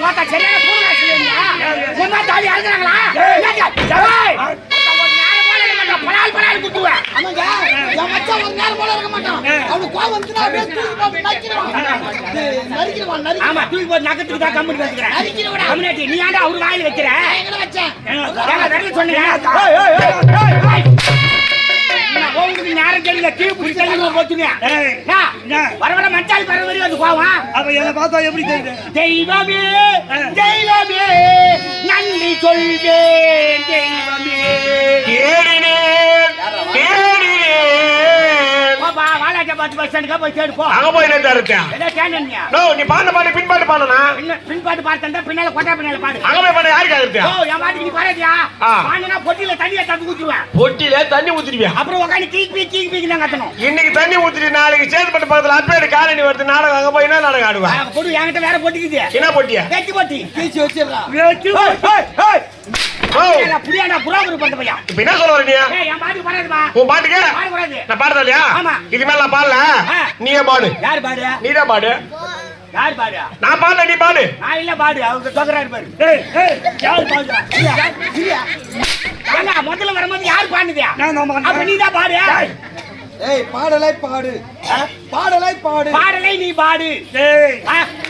ஓட்ட சரியான பூனாசி இல்லையா என்ன தாலி அழுகுறாங்களா பலால் குத்துவேன் ஆமாங்க என் மச்சான் ஒரு நேரம் போல இருக்க மாட்டான் அவனுக்கு கோவம் வந்துனா அப்படியே தூக்கி போட்டு நரிக்கிறவான் ஆமா தூக்கி போட்டு நகத்துக்கு தான் கம்பெனி வச்சுக்கிறேன் நரிக்கிறவடா கம்யூனிட்டி நீ ஏன்டா அவர் வாயில வைக்கிற எங்கட வச்சேன் வரல சொன்னீங்க உங்களுக்கு நேரம் தெரியல கீழ் புடி தள்ளி போச்சுங்க வர வர மச்சால் வர வரையும் அது கோவம் அப்ப என்ன பார்த்தா எப்படி தெரியுது தெய்வமே தெய்வமே நன்றி சொல்வேன் தெய்வமே வாலாஜா பாத்து பஸ் ஸ்டாண்டுக்கு போய் தேடு போ அங்க போய் என்ன இருக்கேன் என்ன கேண்டனியா நோ நீ பாட்டு பின்பாட்டு பாடுனா பின்பாட்டு பாடுறதா பின்னால கொட்டா பின்னால பாடு அங்க போய் பாடு யாருக்கு இருக்கேன் ஓ என் மாட்டுக்கு நீ பாடுறியா பாடுனா பொட்டில தண்ணிய தண்ணி ஊத்துவேன் பொட்டில தண்ணி ஊத்திடுவியா அப்புறம் உட்கார்ந்து கீக் பீ நான் கத்தணும் இன்னைக்கு தண்ணி ஊத்திட்டு நாளைக்கு சேதுப்பட்டு பக்கத்துல அப்பேடு காலனி வருது நாடகம் அங்க போய் என்ன நாடகம் ஆடுவா பொடி என்கிட்ட வேற பொட்டிக்குது என்ன பொட்டியா வெட்டி பொட்டி கீச்சி வச்சிரறா புரியாடா புறாகுரு பண்ண பையா இப்ப என்ன சொல்ல வர நீ என் பாட்டுக்கு பாடாதமா உன் பாட்டுக்கு பாட கூடாது நான் பாடுறதா இல்லையா இது மேல நான் பாடல நீயே பாடு யார் பாடு நீதான் பாடு யார் பாடு நான் பாடல நீ பாடு நான் இல்ல பாடு அவங்க தொகறாரு பாரு யார் பாடுறா ஏங்க முதல்ல வரும்போது யார் பாடுனதே அப்ப நீ தான் பாடு ஏய் பாடலை பாடு பாடலை பாடு பாடலை நீ பாடு ஏய்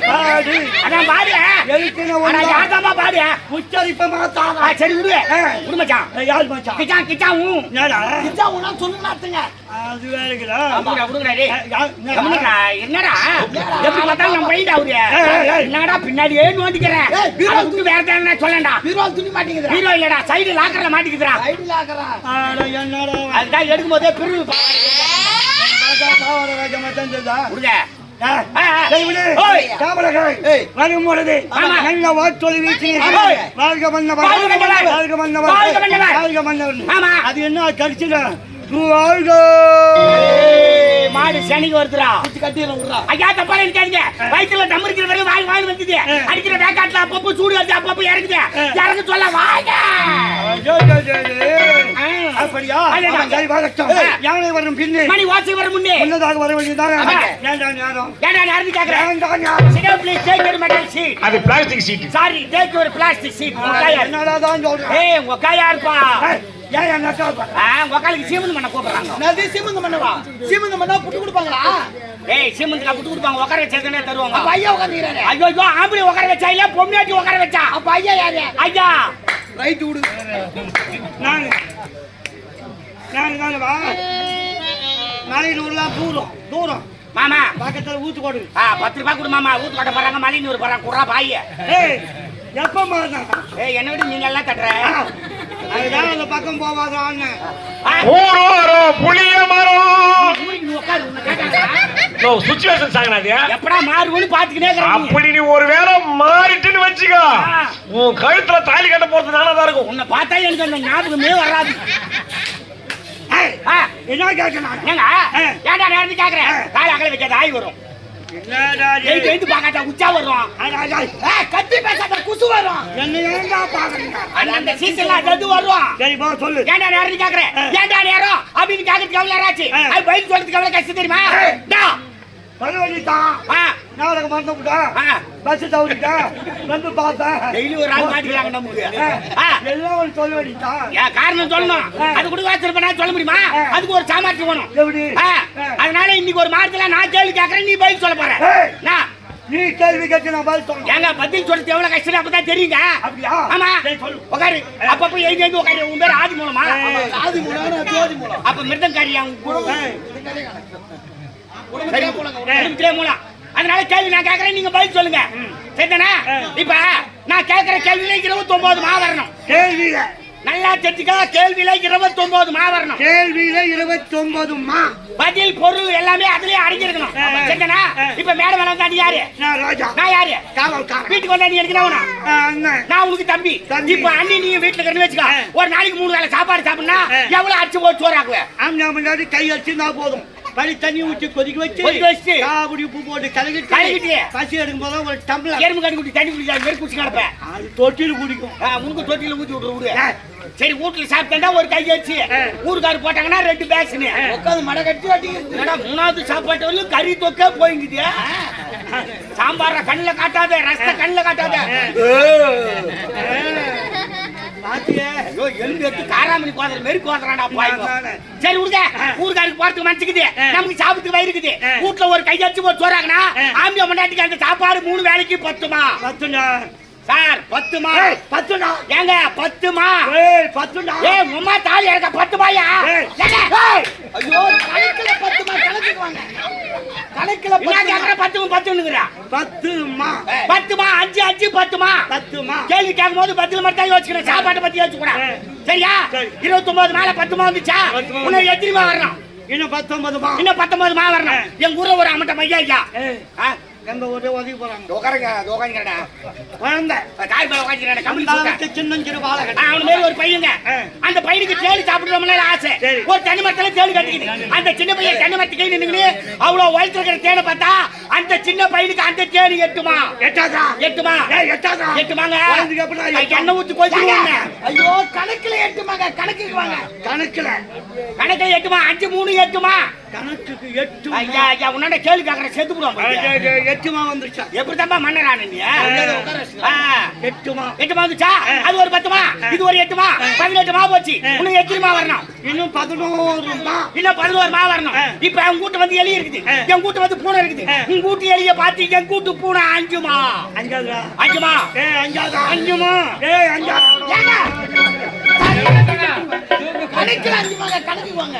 பாடு அதான் பாடு எதுக்குன அட யாதாமா பாடு உச்சரிப்ப மாத்தா சரி விடு விடு மச்சான் யார் மச்சான் கிச்சான் கிச்சான் என்னடா கிச்சா உனா சொல்லுங்க அத்தங்க அது வேறங்களா அப்படிடா விடுங்கடா டேய் என்னடா எப்படி பார்த்தாலும் நம்ம பையன் அவரு என்னடா பின்னாடியே நோண்டிக்கிறேன் அதுக்கு வேற என்ன சொல்லண்டா பீரோ துணி மாட்டீங்கடா பீரோ இல்லடா சைடு லாக்கர்ல மாட்டிக்குதுடா சைடு லாக்கறா அட என்னடா அதுதான் எடுக்கும்போதே பிரு காவல ராஜா மச்சான் தெரியுதா விடுங்க டேய் விடு ஓய் காவலகாய் ஏய் வரும் பொழுது நல்ல வாட்டொலி வீசினீர் வாழ்க மன்னவர் வாழ்க மன்னவர் வாழ்க மன்னவர் ஆமா அது என்ன கடிச்சிட வாழ்க மாடு சனிக்கு வருதுடா குச்சி கட்டிர விடுறா ஐயா தப்பா நினைக்காதீங்க வயித்துல தம் இருக்கிற வரைக்கும் வாய் வந்துது அடிக்கிற வேக்காட்ல அப்பப்போ சூடு வந்து அப்பப்போ இறங்குது இறங்க சொல்ல வாங்க அப்படியா சரி வாங்கட்டும் யானை வரும் பின்னே மணி வாசி வர முன்னே முன்னதாக வர வேண்டியதாக ஏண்டா யாரும் கேக்குறேன் சிடா please take your metal seat அது plastic seat sorry take your plastic seat என்னடா தான் சொல்றேன் ஏய் உங்க கையா இருப்பா ஏன் என்ன சொல்ற உங்க காலுக்கு சீமந்து பண்ண கூப்பிடுறாங்க நதி சீமந்த மண்ணவா சீமந்த மண்ணா புட்டு கொடுப்பாங்களா ஏய் சீமந்துல புட்டு கொடுப்பாங்க உட்கார வச்சதுனே தருவாங்க அப்ப ஐயா உட்கார்ந்திரானே ஐயோ ஐயோ ஆம்பளை உட்கார வச்சா இல்ல பொம்மையாட்டி உட்கார வச்சா அப்ப ஐயா யாரு ஐயா ரைட் விடு நான் வா மலையில தூரம் மாமா பக்கத்துல ஊத்து கொடு 10 ரூபாய் கொடு மாமா ஊத்து கட்ட போறாங்க மலையில போறாங்க குறா பாய் ஏய் எப்ப மாறனா ஏய் என்ன விட நீங்க எல்லாம் தட்டற அதுதான் அந்த பக்கம் போவாத அண்ணன் ஊரோரோ புளிய மரம் நீ உட்காரு உன்னை கேட்டாங்க நோ சிச்சுவேஷன் சாங்கனாது எப்படா மாறுன்னு பாத்துக்கிட்டே இருக்கீங்க அப்படி நீ ஒரு வேளை மாறிட்டுன்னு வெச்சுக்கோ உன் கழுத்துல தாலி கட்ட போறது நானா தான் இருக்கும் உன்னை பார்த்தா எனக்கு அந்த ஞாபகமே வராது என்ன கேட்கணும் ஏங்க ஏன்டா நேரத்து கேக்குறேன் கால அகல வைக்காத ஆய் வரும் என்னடா எழுந்து பாக்காட்டா உச்சா வரும் கத்தி பேசாத குசு வரும் என்ன ஏன்டா பாக்குறீங்க அந்த சீசன்ல அது வரும் சரி பா சொல்லு ஏன்டா நேரத்து கேக்குறேன் ஏன்டா நேரம் அப்படின்னு கேக்குறதுக்கு எவ்வளவு நேரம் ஆச்சு அது பைக் சொல்றதுக்கு எவ்வளவு கஷ்டம் தெரியுமா பரவாயில்லைதா நாளைக்கு மறந்துட்டா பஸ் தவிர்த்தா வந்து பார்த்தேன் டெய்லி ஒரு ஆள் மாட்டிக்கிறாங்க நமக்கு எல்லாம் ஒரு சொல்ல வேண்டியதா காரணம் சொல்லணும் அது கூட வச்சிருப்பா சொல்ல முடியுமா அதுக்கு ஒரு சாமர்த்தியம் வேணும் எப்படி அதனால இன்னைக்கு ஒரு மாதத்துல நான் கேள்வி கேட்கறேன் நீ பதில் சொல்ல போற நீ கேள்வி கேட்டு நான் பதில் சொல்றேன் ஏங்க பதில் சொல்றது எவ்வளவு கஷ்டம் அப்பதான் தெரியுங்க அப்படியா ஆமா சொல்லு உட்காரு அப்பப்ப எழுதி உட்காரு உன் பேர் ஆதி மூலமா ஆதி மூலம் ஜோதி மூலம் அப்ப மிருதங்காரியா மூலம் அதனால கேள்வி நான் கேட்கறேன் நீங்க பதில் சொல்லுங்க சரிதானே இப்ப நான் கேட்கிற கேள்வியில 29 மா வரணும் கேள்வியில நல்லா தெரிஞ்சுக்க கேள்வியில 29 மா வரணும் கேள்வியில 29 மா பதில் பொருள் எல்லாமே அதுலயே அடங்கிருக்கணும் சரிதானே இப்ப மேடம் வேணா நீ யாரு நான் ராஜா நான் யாரு காவல்காரன் வீட்டுக்கு வந்தா நீ எடுக்கணும் அண்ணன் நான் உனக்கு தம்பி இப்ப அண்ணி நீ வீட்டுல இருந்து வச்சுக்க ஒரு நாளைக்கு 3 வேளை சாப்பாடு சாப்பிடனா எவ்வளவு அடிச்சு போட்டு சோறாக்குவேன் ஆமா முன்னாடி கை வச்சிருந்தா போதும் படி தண்ணி ஊற்றி கொதிக்க வச்சு காபடி உப்பு போட்டு கலக்கிட்டு பசி எடுக்கும் போது ஒரு டம்ளர் எறும்பு கட்டி குட்டி தண்ணி குடிச்சா வெறும் குடிச்சு கிடப்பேன் அது தொட்டில் குடிக்கும் உனக்கு தொட்டில ஊத்தி விடு சரி வீட்டுல சாப்பிட்டா ஒரு கை வச்சு ஊருக்காரு போட்டாங்கன்னா 2 பேக்ஸ்னு உட்காந்து மடை கட்டி அடிக்கிறது 3வது சாப்பாட்டு கறி தொக்க போயிங்குது சாம்பார கண்ணுல காட்டாத, ரசத்தை கண்ணுல காட்டாத. பாத்தியே ஐயோ, எலும்பு எடுத்து காராமணி கோதற மாரி கோதறான்டா பாய்க்கோ. சரி விடுங்க, ஊர்காருக்கு போறதுக்கு மனசுக்குது, நமக்கு சாப்பிட்டு வயிறுக்குது. வீட்டுல ஒரு கையாச்சு போட்டு சோறாங்கனா ஆம்பியா மண்டாட்டிக்கு அந்த சாப்பாடு 3 வேளைக்கு பத்துமா? பத்துடா சார், பத்துமா? பத்துடா ஏங்க பத்துமா? பத்துடா உம்மா தாலி எடுக்க 10 பாயா? ஐயோ, கணக்குல 10 மா கணக்குவாங்க. கணக்குல என்ன கேக்குற 10ங்கறா? 10மா 10மா 5 5 10மா? 10மா கேள்வி கேக்கும்போது 10ல மட்டும் யோசிக்கணும், சாப்பாட்டை பத்தி யோசிக்க கூடாது. சரியா? 29 மேல 10மா வந்துச்சா? உன்னை எத்திரிமா வரணும்? இன்னும் 19மா இன்னும் 19மா வரணும். எங்க ஊர்ல ஒரு அமட்ட மையா ஐயா எங்க ஒரே உதவி போறாங்க. உட்காருங்கடா. குழந்தை தாய் மேல உட்காந்துக்கிறேன், கம்பளி போட்டு. சின்னஞ்சிறு பாலகன் அவன் மேல ஒரு பையங்க, அந்த பையனுக்கு தேடி சாப்பிடுறோம்ல ஆசை. ஒரு தென்னை மரத்துல தேடி கட்டிக்குது. அந்த சின்ன பையன் தென்னை மரத்துக்கு நின்னுக்கிட்டு அவ்வளவு வயிற்று இருக்கிற தேனை பார்த்தா அந்த சின்ன பையனுக்கு அந்த தேடி எட்டுமா? எட்டாதா எட்டுமா? எட்டாதா எட்டுமாங்க. குழந்தைக்கு எண்ணெய் ஊத்தி கொதிச்சுவாங்க. ஐயோ, கணக்குல 8 மாங்க கணக்குக்கு வாங்க. கணக்குல கணக்குல 8மா? 5 3 8மா? கணக்குக்கு 8 ஐயா ஐயா, உன்னாண்ட கேள்வி கேக்குற செத்து போடுவான். 8மா வந்துச்சா? எப்படி தம்பா மன்னரான நீ? 8மா 8மா வந்துச்சா? அது ஒரு 10மா, இது ஒரு 8மா, 18மா போச்சு. இன்னும் 8மா வரணும். இன்னும் 11மா இன்னும் 11மா வரணும். இப்ப என் கூட்டு வந்து எலி இருக்குது, என் கூட்டு வந்து பூனை இருக்குது. உன் கூட்டு எலிய பாத்து என் கூட்டு பூனை 5மா? 5ஆதா? 5மா? 5ஆதா? 5மா? 5ஆ? கணக்குல 5 மாங்க கணக்குக்கு வாங்க.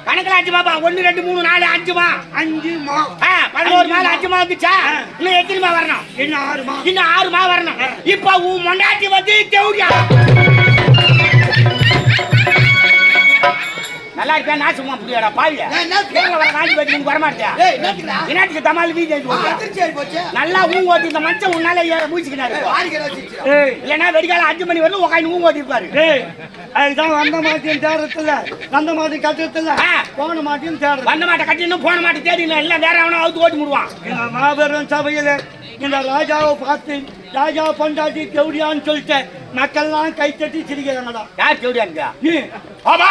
கணக்குல 5மாப்பா. 1 2 3 4 5மா? 5மா 11 மேல 5மா வந்துச்சா? இன்னும் எத்தனைமா வரணும்? இன்னும் 6மா இன்னும் 6மா வரணும். இப்ப உன் மொண்டாட்டி வந்து தேவடியா நல்லா இருப்பா? நான் சும்மா புரியாடா பாவியா? வர காஞ்சி பத்தி வர மாட்டியா? என்னத்துக்கு தமால் வீதி நல்லா ஊங்க ஓட்டி இந்த மனுஷன் உன்னால மூச்சுக்கிட்டாரு. இல்லைன்னா வெடிக்கால 5 மணி வரலும் உட்காந்து ஊங்க ஓட்டி இருப்பாரு. அதுதான் வந்த மாட்டியும் தேடுறதில்ல, வந்த மாட்டி கட்டுறதில்ல, போன மாட்டியும் தேடுறது. வந்த மாட்டை கட்டின்னு போன மாட்டை தேடி எல்லாம் வேற அவனை அவுத்து ஓட்டி முடுவான். எங்க மாபெரும் சபையில இந்த ராஜாவை பார்த்து ராஜா பொண்டாட்டி கௌடியான்னு சொல்லிட்டு மக்கள்லாம் கை தட்டி சிரிக்கிறாங்கடா. யார் தேவடியா? நீ ஆமா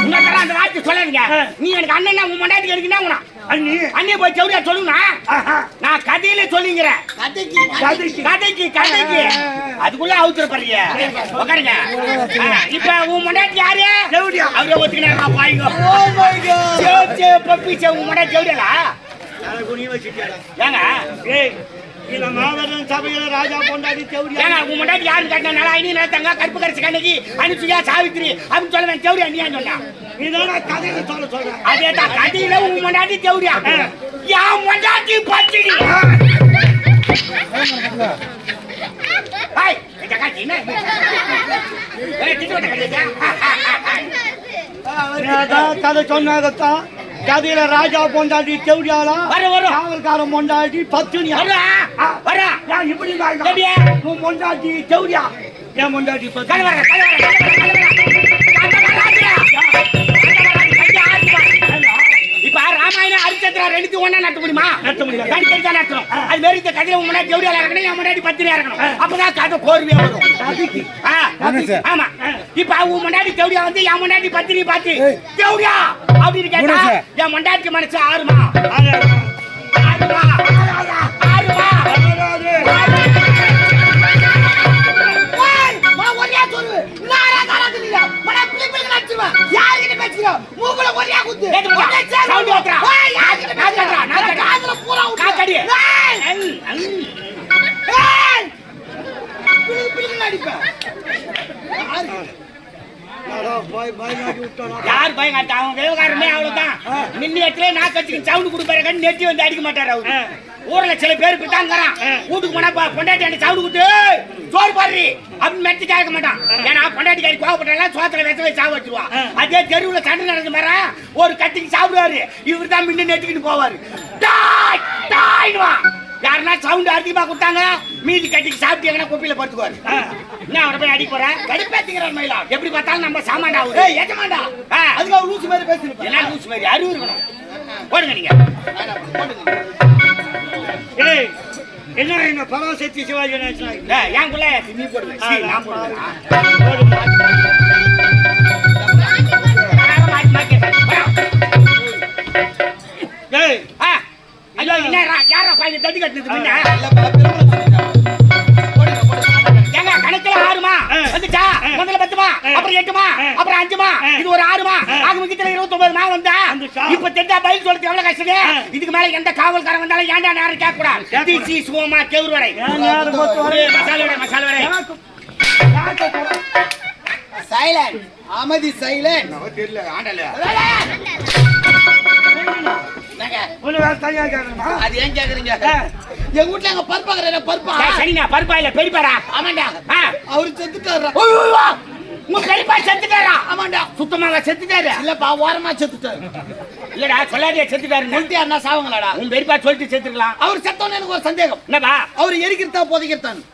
அந்த வார்த்தை சொல்லாதீங்க. நீ எனக்கு அண்ணன் உன் மண்டாட்டி எடுக்கணும் உனா அண்ணி அண்ணே போய் தேவடியா சொல்லுங்க. நான் கதையில சொல்லிங்கிறேன். கதைக்கு அதுக்குள்ள அவுத்துற பாருங்க. உட்காருங்க. இப்ப உன் மண்டாட்டி யாரு? தேவடியா. அவரே ஒத்துக்கினா பாய்ங்க. பப்பி உன் மண்டாட்டி தேவடியா? ஏங்க இந்த மாபெரும் சபையில ராஜா பொண்டாட்டி தேவடியா? ஏங்க உன் மண்டாட்டி யாருன்னு கேட்டா நல்லா இனி நடத்தாங்க கருப்பு கரைச்சி கண்ணகி அனுசுயா சாவித்திரி அப்படின்னு சொல்லுவேன். தேவடியா நீ சொன்னா இதோட கதையில சொல்றேன். அதேதான் கதையில உன் மண்டாட்டி தேவடியா? என் மண்டாட்டி பச்சிடி. கதை சொன்னாகத்தான் கதையில ராஜா பொண்டாட்டி தேவடியாலா காவல்காரன் பொண்டாட்டி பத்துனியா? இப்படி உன் பொண்டாட்டி தேவடியா? என் பொண்டாட்டி இப்ப ராமாயணம் ஹரிச்சந்திரா ரெண்டு ஒண்ணா நடத்த முடியுமா? நடத்த முடியாது. நடத்தணும். அது மாதிரி இந்த கதையில உன் முன்னாடி தேவடியா இருக்கணும், என் முன்னாடி பத்திரியா இருக்கணும். அப்பதான் கதை கோர்வையா வரும். ஆமா. இப்ப உன் முன்னாடி தேவடியா வந்து என் முன்னாடி பத்திரி பார்த்து தேவடியா அப்படின்னு கேட்டா என் முன்னாடி மனசு ஆறுமா? யார் பயம் காட்ட? அவன் விவகாரமே அவ்வளவுதான். மின்னியத்திலே நான் கட்சிக்கு சவுண்ட் கொடுப்பாரு, நெட்டி வந்து அடிக்க மாட்டாரு அவரு. ஊர்ல சில பேர் பிட்டாங்கிறான். வீட்டுக்கு போனா பொண்டாட்டி சவுண்ட் கொடுத்து சோறு பாரு அப்படின்னு மெட்டி கேட்க மாட்டான். ஏன்னா பொண்டாட்டிக்காரி கோவப்பட்டாலும் சோத்துல வெச்ச சாவு வச்சிருவான். அதே தெருவுல சண்டை நடந்து மாற ஒரு கட்டிக்கு சாப்பிடுவாரு, இவர் தான் மின்னு நெட்டிக்கிட்டு போவாரு. யாருன்னா சவுண்ட் அதிகமா கொடுத்தாங்க மீதி கட்டிக்கு சாப்பிட்டு குப்பியில படுத்துக்குவாரு. என்ன அவரை போய் அடிக்க போற? கடுப்பேத்திக்கிறார் மயிலா. எப்படி பார்த்தாலும் நம்ம சாமாண்டா ஏஜமாண்டா. அதுக்கு அவர் லூசு மாதிரி பேசுறேன். என்ன லூசு மாதிரி? அறிவு இருக்கணும். போடுங்க நீங்க. என்ன என்ன பராசக்தி சிவாஜி ஏன் குள்ள நீ போடுவேன். நான் போடுவேன். ஐயோ என்ன யாரா பாய் தட்டி கட்டுனது முன்ன ஏங்க கணக்குல 6மா வந்துச்சா முதல்ல 10மா அப்புறம் 8மா அப்புறம் 5மா இது ஒரு 6மா ஆக மொத்தத்துல 29 மா வந்தா இப்ப தெரிஞ்சா பைக் சொல்றது எவ்வளவு கஷ்டமே இதுக்கு மேல எந்த காவல்காரன் வந்தாலும் ஏன்டா நேரம் கேட்க கூடாது டிசி சும்மா கேவுர் வரை மசாலா வரை சைலண்ட் அமைதி சைலண்ட் தெரியல ஆண்டல அது ஏன் கேக்குறீங்க எங்க வீட்ல எங்க பருப்பாக்குற பருப்பா சரிண்ணா பருப்பா இல்ல பெரியப்பாடா ஆமாண்டா அவரு செத்துட்டாரா உங்க பெரியப்பா செத்துட்டாரா ஆமாண்டா சுத்தமாக செத்துட்டாரு இல்லப்பா ஓரமா செத்துட்டாரு இல்லடா சொல்லாதே செத்துட்டாரு சொல்லிட்டு அண்ணா சாவங்களாடா உன் பெரியப்பா சொல்லிட்டு செத்துக்கலாம் அவர் செத்தோன்னு எனக்கு ஒரு சந்தேகம் என்னப்பா அவர் எரிக்கிறதா போதைக்கிறதான்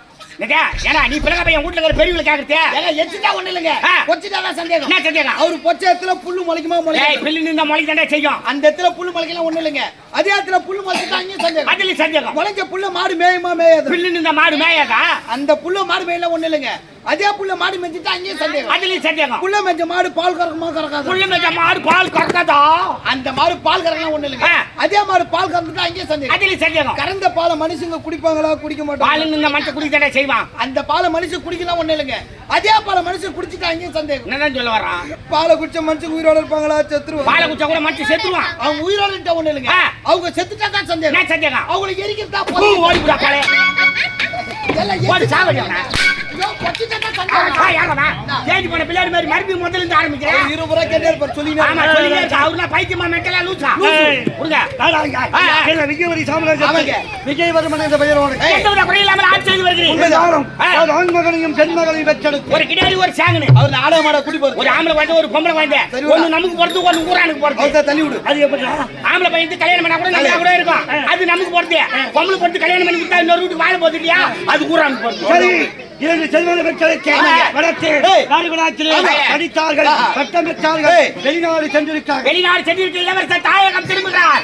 ஏன்னா நீ பிள்ளைங்க பையன் வீட்டுல இருக்கிற பெரியவங்களை கேக்குறதே எச்சிட்டா ஒண்ணு இல்லைங்க பொச்சிட்டாதான் சந்தேகம் என்ன சந்தேகம் அவரு பொச்ச இடத்துல புல்லு முளைக்குமா முளைக்கும் பில்லு நின்ற மொழி தாண்டா செய்யும் அந்த இடத்துல புல்லு முளைக்கலாம் ஒண்ணு இல்லைங்க அதே இடத்துல புல்லு முளைச்சிட்டா அங்கேயும் சந்தேகம் அதுல சந்தேகம் முளைஞ்ச புல்லு மாடு மேயுமா மேயாது பில்லு நின்ற மாடு மேயாதா அந்த புல்லு மாடு மேயல ஒண்ணு இல்லைங்க அதே புல்ல மாடு மெஞ்சிட்டா அங்கேயும் சந்தேகம் அதுல சந்தேகம் புல்ல மெஞ்ச மாடு பால் கறக்குமா கறக்காது புல்லு மேய்ச்ச மாடு பால் கறக்காதா அந்த மாடு பால் கறக்கலாம் ஒண்ணு இல்லைங்க அதே மாடு பால் கறந்துட்டா அங்கேயும் சந்தேகம் அதுல சந்தேகம் கறந்த பாலை மனுஷங்க குடிப்பாங்களா குடிக்க மாட்டாங்க பால் நின்ற மனுஷன் குடிக்கடா செய்வான் அந்த பாலை மனுஷன் குடிக்கலாம் ஒண்ணு இல்லைங்க அதே பாலை மனுஷன் குடிச்சிட்டா அங்கேயும் சந்தேகம் என்னதான் சொல்ல வர்றான் பாலை குடிச்ச மனுஷன் உயிரோட இருப்பாங்களா செத்துருவாங்க பாலை குடிச்சா கூட மனுஷன் செத்துருவான் அவங்க உயிரோட இருந்தா ஒண்ணு இல்லைங்க அவங்க செத்துட்டா தான் சந்தேகம் என்ன சந்தேகம் அவங்களுக்கு எரிக்கிறதா ஓடி விடா பாலே ஓடி சாவடி அவன தேடி போன பிள்ளையாடி மாதிரி மறுபடியும் முதல்ல இருந்து ஆரம்பிக்கிறேன் 20 ரூபாய் கேட்டாரு பாரு சொல்லிங்க ஆமா சொல்லிங்க அவர்னா பைத்தியமா மெட்டலா லூசா புரியுதா விஜயவரி சாம்ராஜ்யம் விஜயவர்மன் என்ற பெயரோடு எந்த குறை இல்லாம ஆட்சி செய்து வருகிறீர்கள் உண்மைதானம் ஆண் மகனையும் பெண் மகளையும் பெற்றெடுத்து ஒரு கிடாரி ஒரு சாங்கனு அவர் நாடக மாட குடி போற ஒரு ஆம்பளை குழந்தை ஒரு பொம்பளை குழந்தை ஒன்னு நமக்கு போறது ஒன்னு ஊரானுக்கு போறது அவர்ட்ட தள்ளி விடு அது எப்படி ஆம்பளை பையனுக்கு கல்யாணம் பண்ணா கூட நல்லா கூட இருக்கும் அது நமக்கு போறது பொம்பளை போட்டு கல்யாணம் பண்ணி விட்டா இன்னொரு வீட்டுக்கு வாழ போகுது இல்லையா அது ஊரானுக்கு போறது சரி இரண்டு செல்வனை பெற்றெடுத்து வளர்த்து நாடுகளாற்றிலே படித்தார்கள் பட்டம் பெற்றார்கள் வெளிநாடு சென்றிருக்கிறார்கள் வெளிநாடு சென்றிருக்க இளவரசர் தாயகம் திரும்புகிறார்